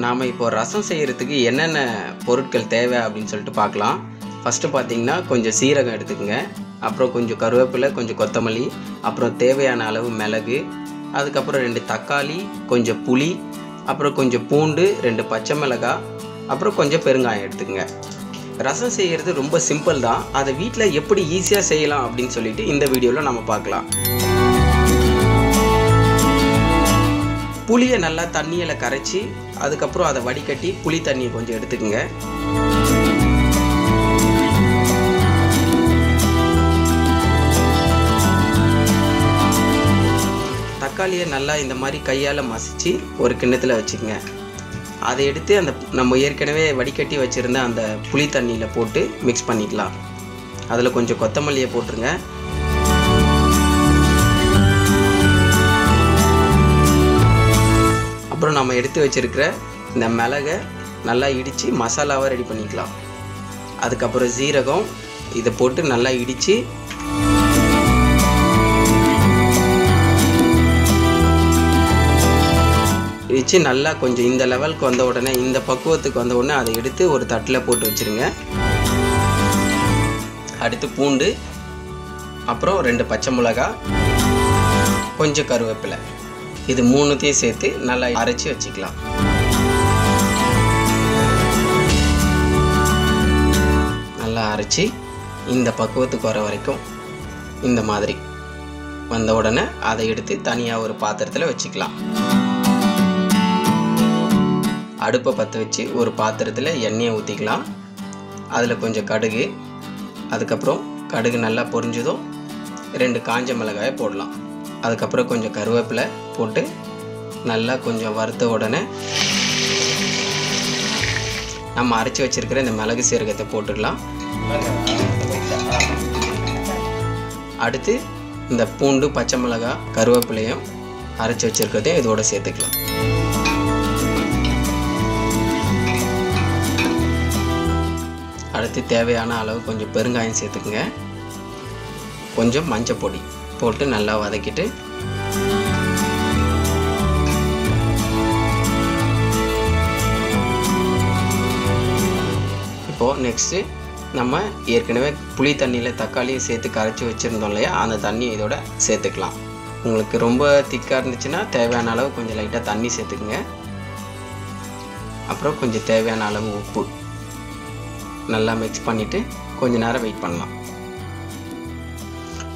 நாம் இப்போ ரசம் செய்கிறதுக்கு என்னென்ன பொருட்கள் தேவை அப்படின்னு சொல்லிட்டு பார்க்கலாம். ஃபஸ்ட்டு பார்த்திங்கன்னா கொஞ்சம் சீரகம் எடுத்துக்கோங்க, அப்புறம் கொஞ்சம் கருவேப்பிலை, கொஞ்சம் கொத்தமல்லி, அப்புறம் தேவையான அளவு மிளகு, அதுக்கப்புறம் 2 தக்காளி, கொஞ்சம் புளி, அப்புறம் கொஞ்சம் பூண்டு, 2 பச்சை மிளகாய், அப்புறம் கொஞ்சம் பெருங்காயம் எடுத்துக்கோங்க. ரசம் செய்கிறது ரொம்ப சிம்பிள் தான். அதை வீட்டில் எப்படி ஈஸியாக செய்யலாம் அப்படின்னு சொல்லிட்டு இந்த வீடியோவில் நம்ம பார்க்கலாம். புளியை நல்லா தண்ணியில் கரைச்சி அதுக்கப்புறம் அதை வடிகட்டி புளி தண்ணியை கொஞ்சம் எடுத்துக்கோங்க. தக்காளியை நல்லா இந்த மாதிரி கையால் மசிச்சு ஒரு கிண்ணத்தில் வச்சுக்கோங்க. அதை எடுத்து அந்த நம்ம ஏற்கனவே வடிகட்டி வச்சுருந்த அந்த புளி தண்ணியில் போட்டு மிக்ஸ் பண்ணிக்கலாம். அதில் கொஞ்சம் கொத்தமல்லியை போட்டுருங்க. அப்புறம் நம்ம எடுத்து வச்சுருக்கிற இந்த மிளகை நல்லா இடித்து மசாலாவை ரெடி பண்ணிக்கலாம். அதுக்கப்புறம் சீரகம் இதை போட்டு நல்லா இடித்து நல்லா கொஞ்சம் இந்த லெவலுக்கு வந்த உடனே, இந்த பக்குவத்துக்கு வந்த உடனே அதை எடுத்து ஒரு தட்டில் போட்டு வச்சுருங்க. அடுத்து பூண்டு, அப்புறம் 2 பச்சை மிளகாய், கொஞ்சம் கருவேப்பிலை, இது 3த்தையும் சேர்த்து நல்லா அரைச்சி வச்சுக்கலாம். நல்லா அரைச்சி இந்த பக்குவத்துக்கு வர வரைக்கும் இந்த மாதிரி வந்த உடனே அதை எடுத்து தனியாக ஒரு பாத்திரத்தில் வச்சுக்கலாம். அடுப்பை பற்ற வச்சு ஒரு பாத்திரத்தில் எண்ணெயை ஊற்றிக்கலாம். அதில் கொஞ்சம் கடுகு, அதுக்கப்புறம் கடுகு நல்லா பொரிஞ்சதும் 2 காஞ்ச மிளகாயை போடலாம். அதுக்கப்புறம் கொஞ்சம் கருவேப்பிலை போட்டு நல்லா கொஞ்சம் வறுத்த உடனே நம்ம அரைச்சி வச்சுருக்கிற இந்த மிளகு சீரகத்தை போட்டுடலாம். அடுத்து இந்த பூண்டு, பச்சை மிளகாய், கருவேப்பிலையும் அரைச்சி வச்சுருக்கிறதையும் இதோட சேர்த்துக்கலாம். அடுத்து தேவையான அளவு கொஞ்சம் பெருங்காயம் சேர்த்துக்குங்க. கொஞ்சம் மஞ்சள் பொடி போட்டு நல்லா வதக்கிட்டு இப்போது நெக்ஸ்ட்டு நம்ம ஏற்கனவே புளி தண்ணியில் தக்காளியை சேர்த்து கரைச்சி வச்சுருந்தோம் இல்லையா, அந்த தண்ணியை இதோட சேர்த்துக்கலாம். உங்களுக்கு ரொம்ப திக்காக இருந்துச்சுன்னா தேவையான அளவு கொஞ்சம் லைட்டாக தண்ணி சேர்த்துக்குங்க. அப்புறம் கொஞ்சம் தேவையான அளவு உப்பு நல்லா மிக்ஸ் பண்ணிவிட்டு கொஞ்ச நேரம் வெயிட் பண்ணலாம்.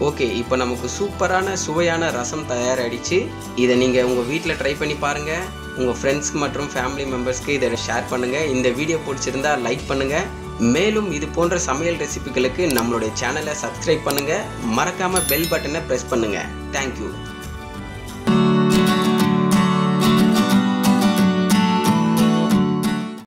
ஓகே, இப்போ நமக்கு சூப்பரான சுவையான ரசம் தயாராகிடுச்சு. இதை நீங்கள் உங்கள் வீட்டில் ட்ரை பண்ணி பாருங்கள். உங்கள் ஃப்ரெண்ட்ஸ்க்கு மற்றும் ஃபேமிலி மெம்பர்ஸ்க்கு இதை ஷேர் பண்ணுங்கள். இந்த வீடியோ பிடிச்சிருந்தா லைக் பண்ணுங்கள். மேலும் இது போன்ற சமையல் ரெசிபிகளுக்கு நம்மளுடைய சேனலை சப்ஸ்கிரைப் பண்ணுங்கள். மறக்காமல் பெல் பட்டனை ப்ரெஸ் பண்ணுங்கள். தேங்க்யூ.